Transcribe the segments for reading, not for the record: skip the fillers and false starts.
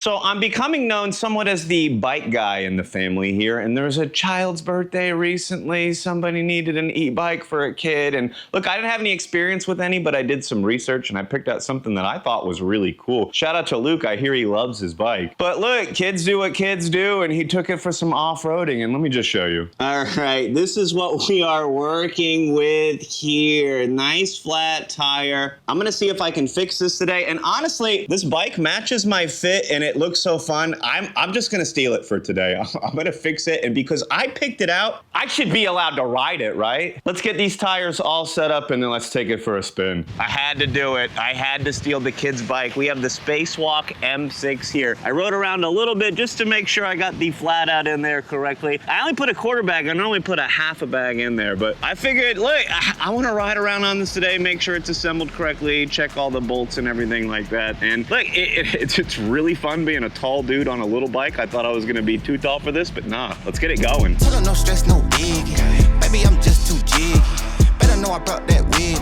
So I'm becoming known somewhat as the bike guy in the family here, and there was a child's birthday recently. Somebody needed an e-bike for a kid, and look, I didn't have any experience with any, but I did some research and I picked out something that I thought was really cool. Shout out to Luke, I hear he loves his bike. But look, kids do what kids do, and he took it for some off-roading, and let me just show you. All right, this is what we are working with here. Nice flat tire. I'm gonna see if I can fix this today, and honestly, this bike matches my fit, and it looks so fun. I'm just gonna steal it for today. I'm gonna fix it, and because I picked it out, I should be allowed to ride it, right? Let's get these tires all set up, and then let's take it for a spin. I had to do it. I had to steal the kid's bike. We have the Spacewalk M6 here. I rode around a little bit just to make sure I got the flat out in there correctly. I only put a quarter bag. I normally put a half a bag in there, but I figured, look, I wanna ride around on this today, make sure it's assembled correctly, check all the bolts and everything like that. And look, it's really fun being a tall dude on a little bike. I thought I was gonna be too tall for this, but nah, let's get it going. Told her no stress, no biggie. Baby, I'm just too jiggy. Better know I brought that with me.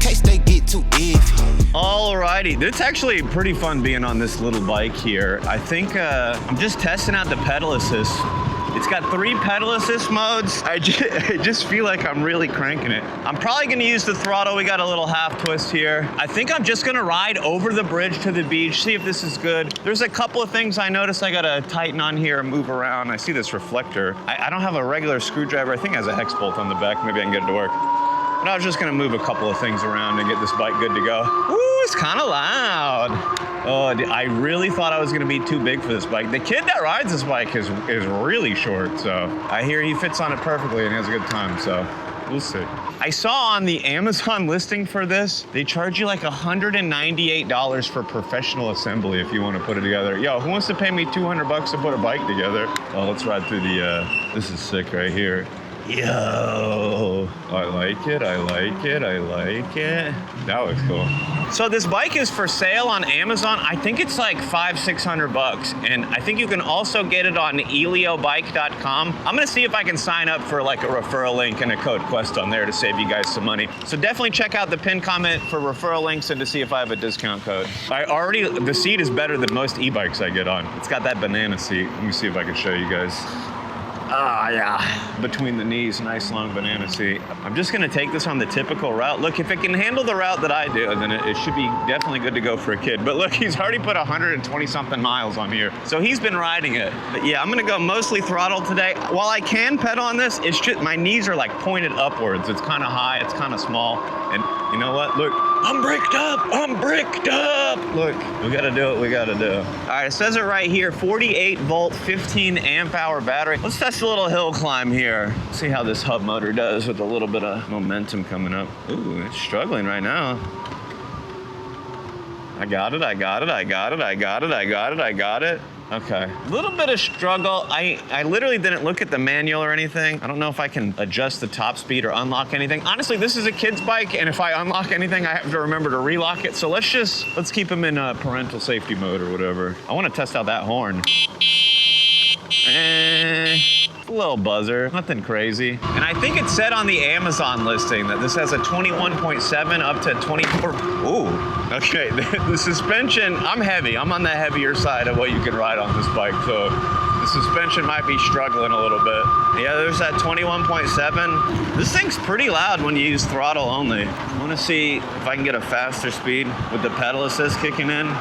Case they get too iffy. Alrighty, it's actually pretty fun being on this little bike here. I think I'm just testing out the pedal assist. It's got 3 pedal assist modes. I just feel like I'm really cranking it. I'm probably gonna use the throttle. We got a little half twist here. I think I'm just gonna ride over the bridge to the beach, see if this is good. There's a couple of things I noticed I gotta tighten on here and move around. I see this reflector. I don't have a regular screwdriver. I think it has a hex bolt on the back. Maybe I can get it to work. But I was just gonna move a couple of things around and get this bike good to go. Ooh, it's kind of loud. Oh, I really thought I was gonna be too big for this bike. The kid that rides this bike is really short, so I hear he fits on it perfectly and has a good time, so we'll see. I saw on the Amazon listing for this, they charge you like $198 for professional assembly if you want to put it together. Yo, who wants to pay me 200 bucks to put a bike together? Oh, let's ride through the, this is sick right here. Yo, I like it, I like it, I like it. That looks cool. So this bike is for sale on Amazon. I think it's like $500-600 bucks. And I think you can also get it on EillioBike.com. I'm gonna see if I can sign up for like a referral link and a code quest on there to save you guys some money. So definitely check out the pinned comment for referral links and to see if I have a discount code. The seat is better than most e-bikes I get on. It's got that banana seat. Let me see if I can show you guys. Ah, yeah. Between the knees, nice long banana seat. I'm just gonna take this on the typical route. Look, if it can handle the route that I do, then it should be definitely good to go for a kid. But look, he's already put 120 something miles on here. So he's been riding it. But yeah, I'm gonna go mostly throttle today. While I can pedal on this, it's just, my knees are like pointed upwards. It's kind of high, it's kind of small. And you know what, look, I'm bricked up, I'm bricked up. Look, we gotta do what we gotta do. All right, it says it right here, 48 volt, 15 amp hour battery. Let's test a little hill climb here. See how this hub motor does with a little bit of momentum coming up. Ooh, it's struggling right now. I got it, I got it, I got it, I got it, I got it, I got it. Okay, a little bit of struggle. I literally didn't look at the manual or anything. I don't know if I can adjust the top speed or unlock anything. Honestly, this is a kid's bike, and if I unlock anything, I have to remember to relock it. So let's keep him in parental safety mode or whatever. I want to test out that horn. A little buzzer, nothing crazy. And I think it said on the Amazon listing that this has a 21.7 up to 24. Ooh, okay, the suspension, I'm heavy. I'm on the heavier side of what you can ride on this bike, so the suspension might be struggling a little bit. Yeah, there's that 21.7. This thing's pretty loud when you use throttle only. I wanna see if I can get a faster speed with the pedal assist kicking in.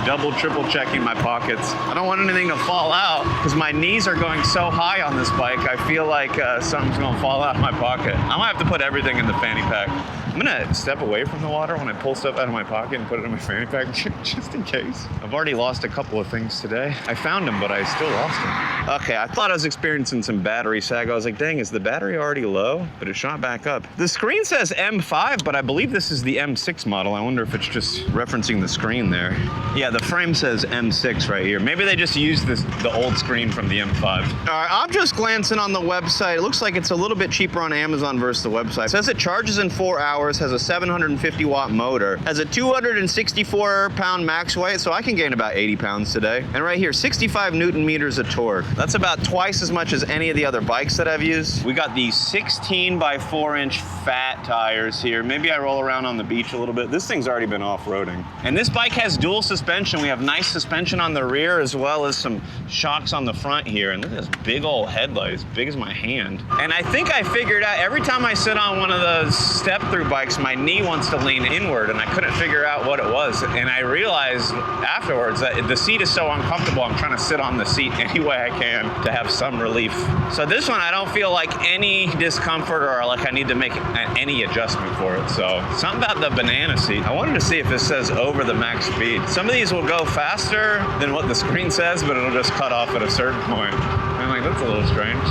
Double, triple checking my pockets. I don't want anything to fall out because my knees are going so high on this bike. I feel like something's gonna fall out of my pocket. I might have to put everything in the fanny pack. I'm gonna step away from the water when I pull stuff out of my pocket and put it in my fanny pack just in case. I've already lost a couple of things today. I found them, but I still lost them. Okay, I thought I was experiencing some battery sag. I was like, dang, is the battery already low? But it shot back up. The screen says M5, but I believe this is the M6 model. I wonder if it's just referencing the screen there. Yeah, the frame says M6 right here. Maybe they just used the old screen from the M5. All right, I'm just glancing on the website. It looks like it's a little bit cheaper on Amazon versus the website. It says it charges in 4 hours. hours, has a 750 watt motor, has a 264 pound max weight, so I can gain about 80 pounds today. And right here, 65 Newton meters of torque. That's about twice as much as any of the other bikes that I've used. We got these 16 by 4 inch fat tires here. Maybe I roll around on the beach a little bit. This thing's already been off-roading. And this bike has dual suspension. We have nice suspension on the rear as well as some shocks on the front here. And look at this big old headlight, as big as my hand. And I think I figured out, every time I sit on one of those step-through bikes, my knee wants to lean inward, and I couldn't figure out what it was. And I realized afterwards that the seat is so uncomfortable, I'm trying to sit on the seat any way I can to have some relief. So this one, I don't feel like any discomfort or like I need to make any adjustment for it. So something about the banana seat. I wanted to see if this says over the max speed. Some of these will go faster than what the screen says, but it'll just cut off at a certain point. I'm like, that's a little strange.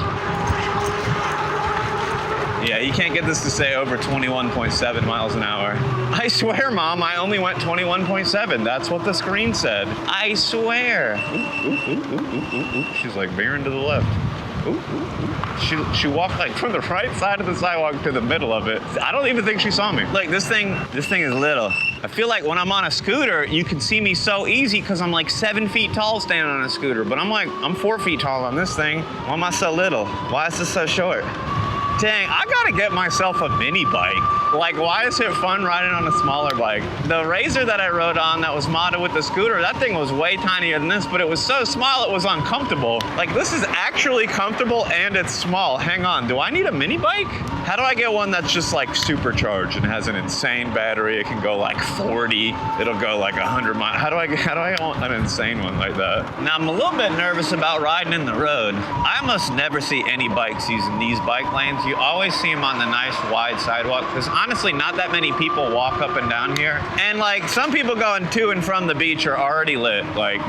Yeah, you can't get this to say over 21.7 miles an hour. I swear, Mom, I only went 21.7. That's what the screen said. I swear. Ooh. She's like veering to the left. Ooh. She walked like from the right side of the sidewalk to the middle of it. I don't even think she saw me. Like this thing is little. I feel like when I'm on a scooter, you can see me so easy because I'm like 7 feet tall standing on a scooter. But I'm 4 feet tall on this thing. Why am I so little? Why is this so short? Dang, I gotta get myself a mini bike. Like, why is it fun riding on a smaller bike? The Razor that I rode on that was modded with the scooter, that thing was way tinier than this, but it was so small it was uncomfortable. Like, this is actually comfortable and it's small. Hang on, do I need a mini bike? How do I get one that's just like supercharged and has an insane battery? It can go like 40, it'll go like 100 miles. How do I want an insane one like that? Now, I'm a little bit nervous about riding in the road. I almost never see any bikes using these bike lanes. You always see them on the nice wide sidewalk because honestly, not that many people walk up and down here. And like some people going to and from the beach are already lit. Like,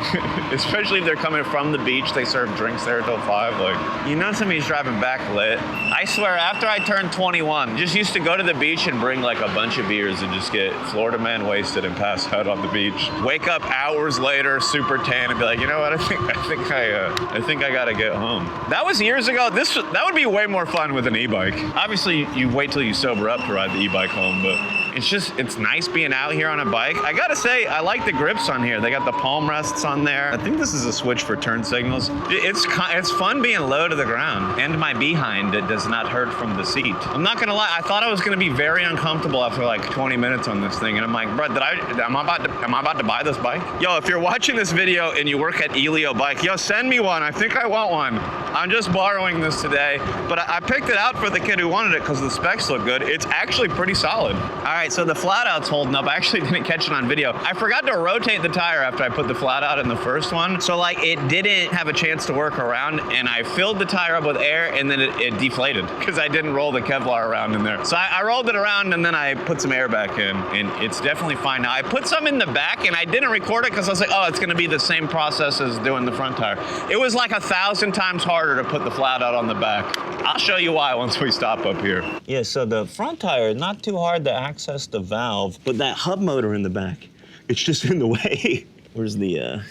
especially if they're coming from the beach, they serve drinks there till 5. Like, you know somebody's driving back lit. I swear, after I turned 21, just used to go to the beach and bring like a bunch of beers and just get Florida man wasted and pass out on the beach. Wake up hours later, super tan, and be like, you know what? I think I gotta get home. That was years ago. That would be way more fun with an e-bike. Obviously, you wait till you sober up to ride the e-bike home, but it's nice being out here on a bike. I gotta say, I like the grips on here. They got the palm rests on there. I think this is a switch for turn signals. It's fun being low to the ground, and my behind, it does not hurt from the seat. I'm not gonna lie, I thought I was gonna be very uncomfortable after like 20 minutes on this thing, and I'm like, bro, am I about to buy this bike? Yo, if you're watching this video and you work at Eilleo Bike, yo, send me one. I think I want one. I'm just borrowing this today, but I picked it out for the kid who wanted it because the specs look good. It's actually pretty solid. All right, so the flat out's holding up. I actually didn't catch it on video. I forgot to rotate the tire after I put the flat out in the first one. So like it didn't have a chance to work around, and I filled the tire up with air and then it deflated because I didn't roll the Kevlar around in there. So I rolled it around and then I put some air back in, and it's definitely fine now. I put some in the back and I didn't record it because I was like, oh, it's gonna be the same process as doing the front tire. It was like 1,000 times harder to put the flat out on the back. I'll show you why once we stop up here. Yeah, so the front tire is not too hard to access the valve, but that hub motor in the back, it's just in the way. Where's the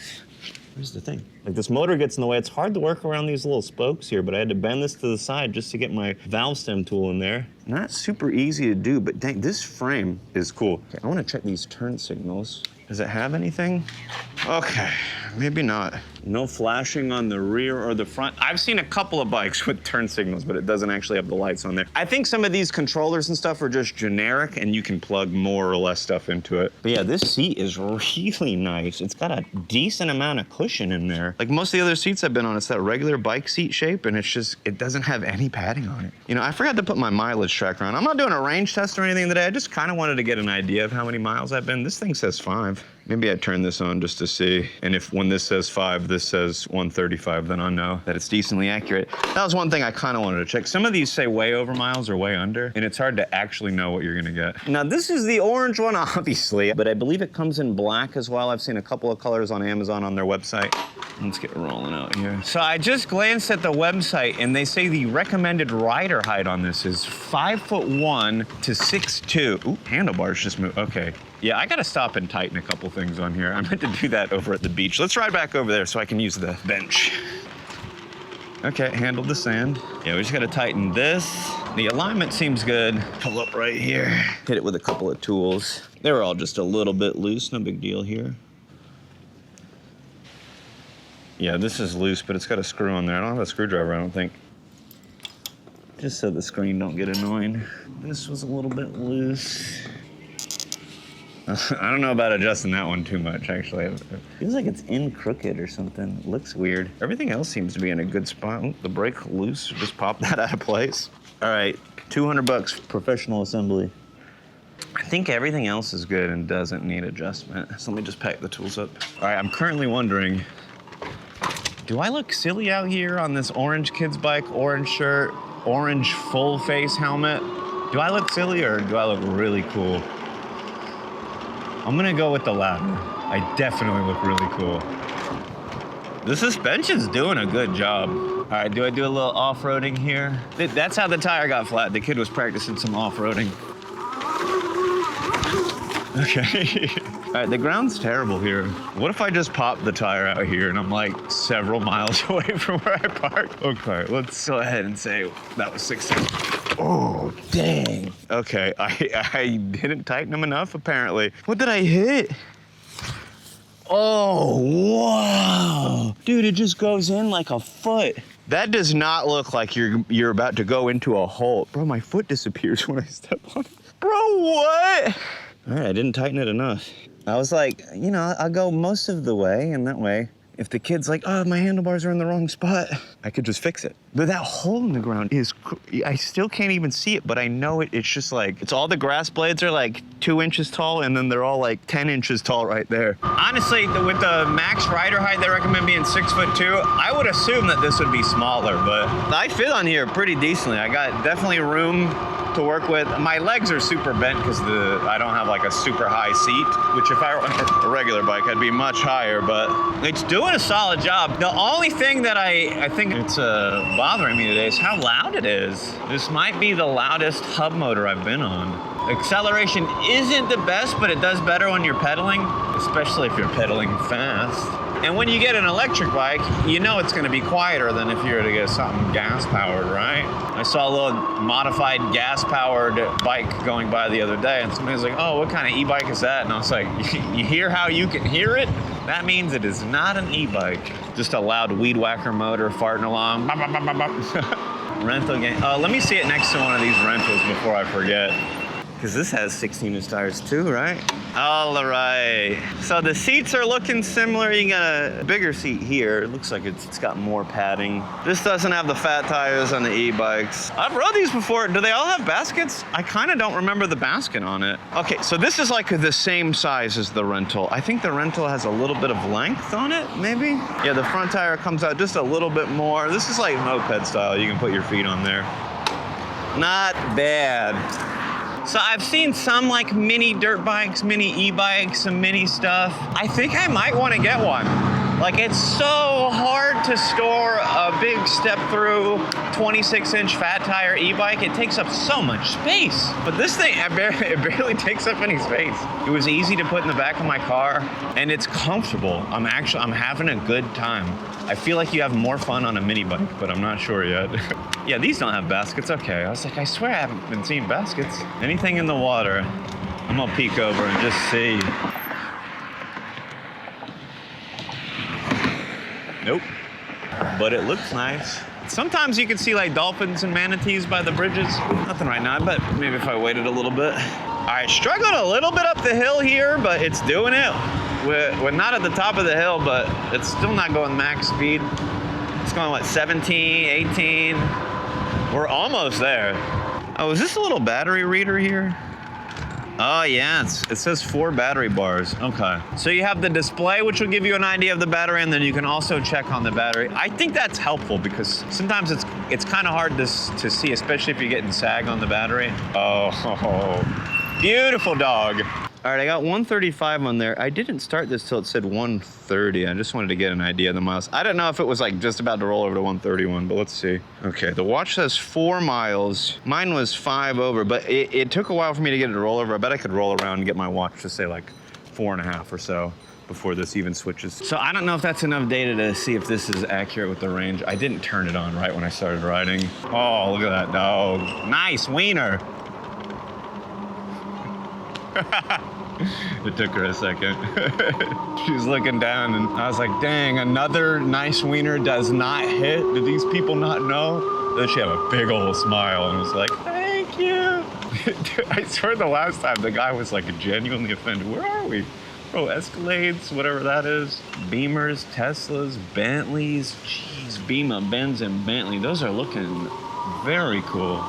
thing? Like this motor gets in the way. It's hard to work around these little spokes here, but I had to bend this to the side just to get my valve stem tool in there. Not super easy to do, but dang, this frame is cool. Okay, I wanna check these turn signals. Does it have anything? Okay, maybe not. No flashing on the rear or the front. I've seen a couple of bikes with turn signals, but it doesn't actually have the lights on there. I think some of these controllers and stuff are just generic and you can plug more or less stuff into it. But yeah, this seat is really nice. It's got a decent amount of cushion in there. Like most of the other seats I've been on, it's that regular bike seat shape, and it doesn't have any padding on it. You know, I forgot to put my mileage tracker on. I'm not doing a range test or anything today. I just kind of wanted to get an idea of how many miles I've been. This thing says 5. Maybe I'd turn this on just to see. And if when this says 5, this says 135, then I'll know that it's decently accurate. That was one thing I kind of wanted to check. Some of these say way over miles or way under, and it's hard to actually know what you're gonna get. Now this is the orange one, obviously, but I believe it comes in black as well. I've seen a couple of colors on Amazon on their website. Let's get rolling out here. So I just glanced at the website and they say the recommended rider height on this is 5'1" to 6'2". Ooh, handlebars just moved, okay. Yeah, I gotta stop and tighten a couple things on here. I meant to do that over at the beach. Let's ride back over there so I can use the bench. Okay, handled the sand. Yeah, we just gotta tighten this. The alignment seems good. Pull up right here. Hit it with a couple of tools. They were all just a little bit loose, no big deal here. Yeah, this is loose, but it's got a screw on there. I don't have a screwdriver, I don't think. Just so the screen don't get annoying. This was a little bit loose. I don't know about adjusting that one too much, actually. It feels like it's in crooked or something. It looks weird. Everything else seems to be in a good spot. Oh, the brake loose, just pop that out of place. All right, 200 bucks, professional assembly. I think everything else is good and doesn't need adjustment. So let me just pack the tools up. All right, I'm currently wondering, do I look silly out here on this orange kid's bike, orange shirt, orange full face helmet? Do I look silly or do I look really cool? I'm gonna go with the latter. I definitely look really cool. The suspension's doing a good job. All right, do I do a little off-roading here? That's how the tire got flat. The kid was practicing some off-roading. Okay. All right, the ground's terrible here. What if I just pop the tire out here and I'm like several miles away from where I parked? Okay, let's go ahead and say that was successful. Oh, dang. Okay, I didn't tighten them enough, apparently. What did I hit? Oh, wow. Dude, it just goes in like a foot. That does not look like you're about to go into a hole. Bro, my foot disappears when I step on it. Bro, what? All right, I didn't tighten it enough. I was like, you know, I'll go most of the way, and that way, if the kid's like, oh, my handlebars are in the wrong spot, I could just fix it. But that hole in the ground is, I still can't even see it, but I know it. It's just like, it's all the grass blades are like 2 inches tall, and then they're all like 10 inches tall right there. Honestly, with the max rider height they recommend being 6'2", I would assume that this would be smaller, but I fit on here pretty decently. I got definitely room to work with. My legs are super bent because I don't have like a super high seat, which if I were on a regular bike, I'd be much higher, but it's doing a solid job. The only thing that I think it's bothering me today is how loud it is. This might be the loudest hub motor I've been on. Acceleration isn't the best, but it does better when you're pedaling, especially if you're pedaling fast. And when you get an electric bike, you know it's gonna be quieter than if you were to get something gas-powered, right? I saw a little modified gas-powered bike going by the other day, and somebody was like, oh, what kind of e-bike is that? And I was like, you hear how you can hear it? That means it is not an e-bike. Just a loud weed whacker motor farting along. Rental game. Let me see it next to one of these rentals before I forget. Because this has 16-inch tires too, right? All right. So the seats are looking similar. You got a bigger seat here. It looks like it's got more padding. This doesn't have the fat tires on the e-bikes. I've rode these before. Do they all have baskets? I kind of don't remember the basket on it. Okay, so this is like the same size as the rental. I think the rental has a little bit of length on it, maybe? Yeah, the front tire comes out just a little bit more. This is like moped style. You can put your feet on there. Not bad. So I've seen some like mini dirt bikes, mini e-bikes, some mini stuff. I think I might want to get one. Like it's so hard to store a big step through 26-inch fat tire e-bike. It takes up so much space. But this thing, it barely takes up any space. It was easy to put in the back of my car and it's comfortable. I'm having a good time. I feel like you have more fun on a mini bike, but I'm not sure yet. Yeah, these don't have baskets. Okay, I was like, I swear I haven't been seeing baskets. Anything in the water, I'm gonna peek over and just see. Nope, but it looks nice. Sometimes you can see like dolphins and manatees by the bridges. Nothing right now, but maybe if I waited a little bit. All right, struggling a little bit up the hill here, but it's doing it. We're not at the top of the hill, but it's still not going max speed. It's going, what, 17, 18? We're almost there. Oh, is this a little battery reader here? Oh yeah, it says 4 battery bars. Okay. So you have the display, which will give you an idea of the battery, and then you can also check on the battery. I think that's helpful because sometimes it's kind of hard to see, especially if you're getting sag on the battery. Oh, beautiful dog. All right, I got 135 on there. I didn't start this till it said 130. I just wanted to get an idea of the miles. I don't know if it was like just about to roll over to 131, but let's see. Okay, the watch says 4 miles. Mine was 5 over, but it took a while for me to get it to roll over. I bet I could roll around and get my watch to say like 4.5 or so. before this even switches. So I don't know if that's enough data to see if this is accurate with the range. I didn't turn it on right when I started riding. Oh, look at that dog. Nice wiener. It took her a second. She was looking down and I was like, dang, another nice wiener does not hit. Do these people not know? Then she had a big old smile and was like, thank you. I swear the last time the guy was like genuinely offended. Where are we? Bro, Escalades, whatever that is. Beamers, Teslas, Bentleys. Jeez, Beamer, Benz, and Bentley. Those are looking very cool.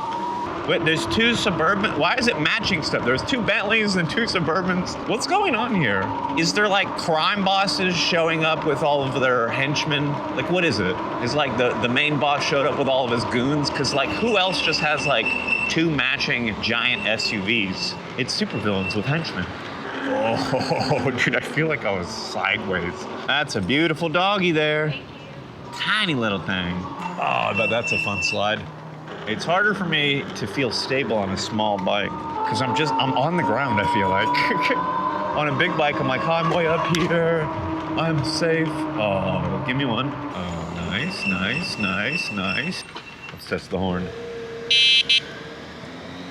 Wait, there's 2 Suburban. Why is it matching stuff? There's 2 Bentleys and 2 Suburbans. What's going on here? Is there like crime bosses showing up with all of their henchmen? Like, what is it? Is like the main boss showed up with all of his goons? Because like, who else just has like 2 matching giant SUVs? It's supervillains with henchmen. Oh, dude, I feel like I was sideways. That's a beautiful doggy there. Tiny little thing. Oh, I bet that's a fun slide. It's harder for me to feel stable on a small bike because I'm on the ground, I feel like. On a big bike, I'm like, oh, I'm way up here. I'm safe. Oh, give me one. Oh, nice, nice, nice, nice. Let's test the horn.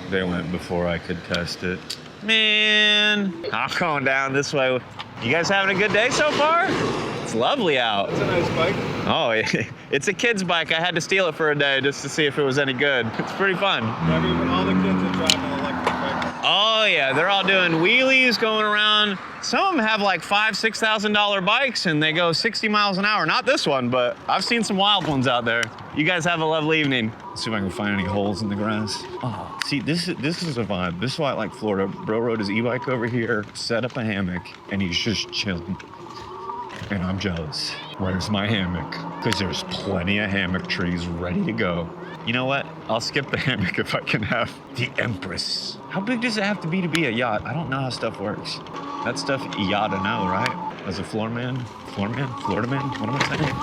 They went before I could test it. Man, I'm going down this way. You guys having a good day so far? It's lovely out. It's a nice bike. Oh, it's a kid's bike. I had to steal it for a day just to see if it was any good. It's pretty fun. Even all the kids are driving electric bikes. Oh yeah, they're all doing wheelies, going around. Some of them have like $5,000, $6,000 bikes and they go 60 miles an hour. Not this one, but I've seen some wild ones out there. You guys have a lovely evening. Let's see if I can find any holes in the grass. Oh, see, this is a vibe. This is why I like Florida. Bro rode his e-bike over here, set up a hammock, and he's just chilling. And I'm jealous. Where's my hammock? Because there's plenty of hammock trees ready to go. You know what? I'll skip the hammock if I can have the Empress. How big does it have to be a yacht? I don't know how stuff works. That stuff you ought to know, right? As a Florida man, what am I saying?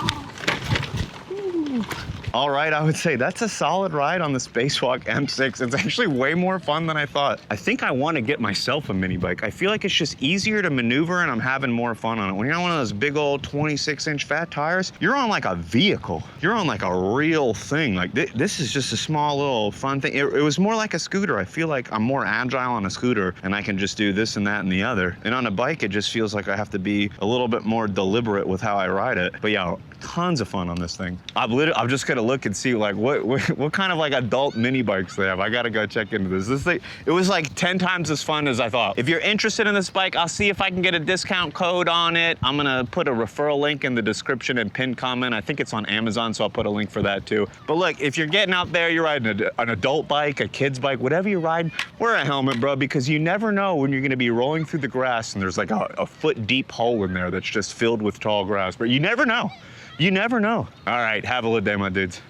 All right, I would say that's a solid ride on the Spacewalk M6. It's actually way more fun than I thought. I think I want to get myself a mini bike. I feel like it's just easier to maneuver and I'm having more fun on it. When you're on one of those big old 26-inch fat tires, you're on like a vehicle. You're on like a real thing. Like this is just a small little fun thing. It was more like a scooter. I feel like I'm more agile on a scooter and I can just do this and that and the other. And on a bike, it just feels like I have to be a little bit more deliberate with how I ride it. But yeah, tons of fun on this thing. I'm just gonna look and see like what kind of like adult mini bikes they have. I gotta go check into this. This thing, it was like 10 times as fun as I thought. If you're interested in this bike, I'll see if I can get a discount code on it. I'm gonna put a referral link in the description and pinned comment. I think it's on Amazon, so I'll put a link for that too. But look, if you're getting out there, you're riding an adult bike, a kid's bike, whatever you're riding, wear a helmet, bro, because you never know when you're gonna be rolling through the grass and there's like a foot deep hole in there that's just filled with tall grass. But you never know. You never know. All right, have a good day, my dudes.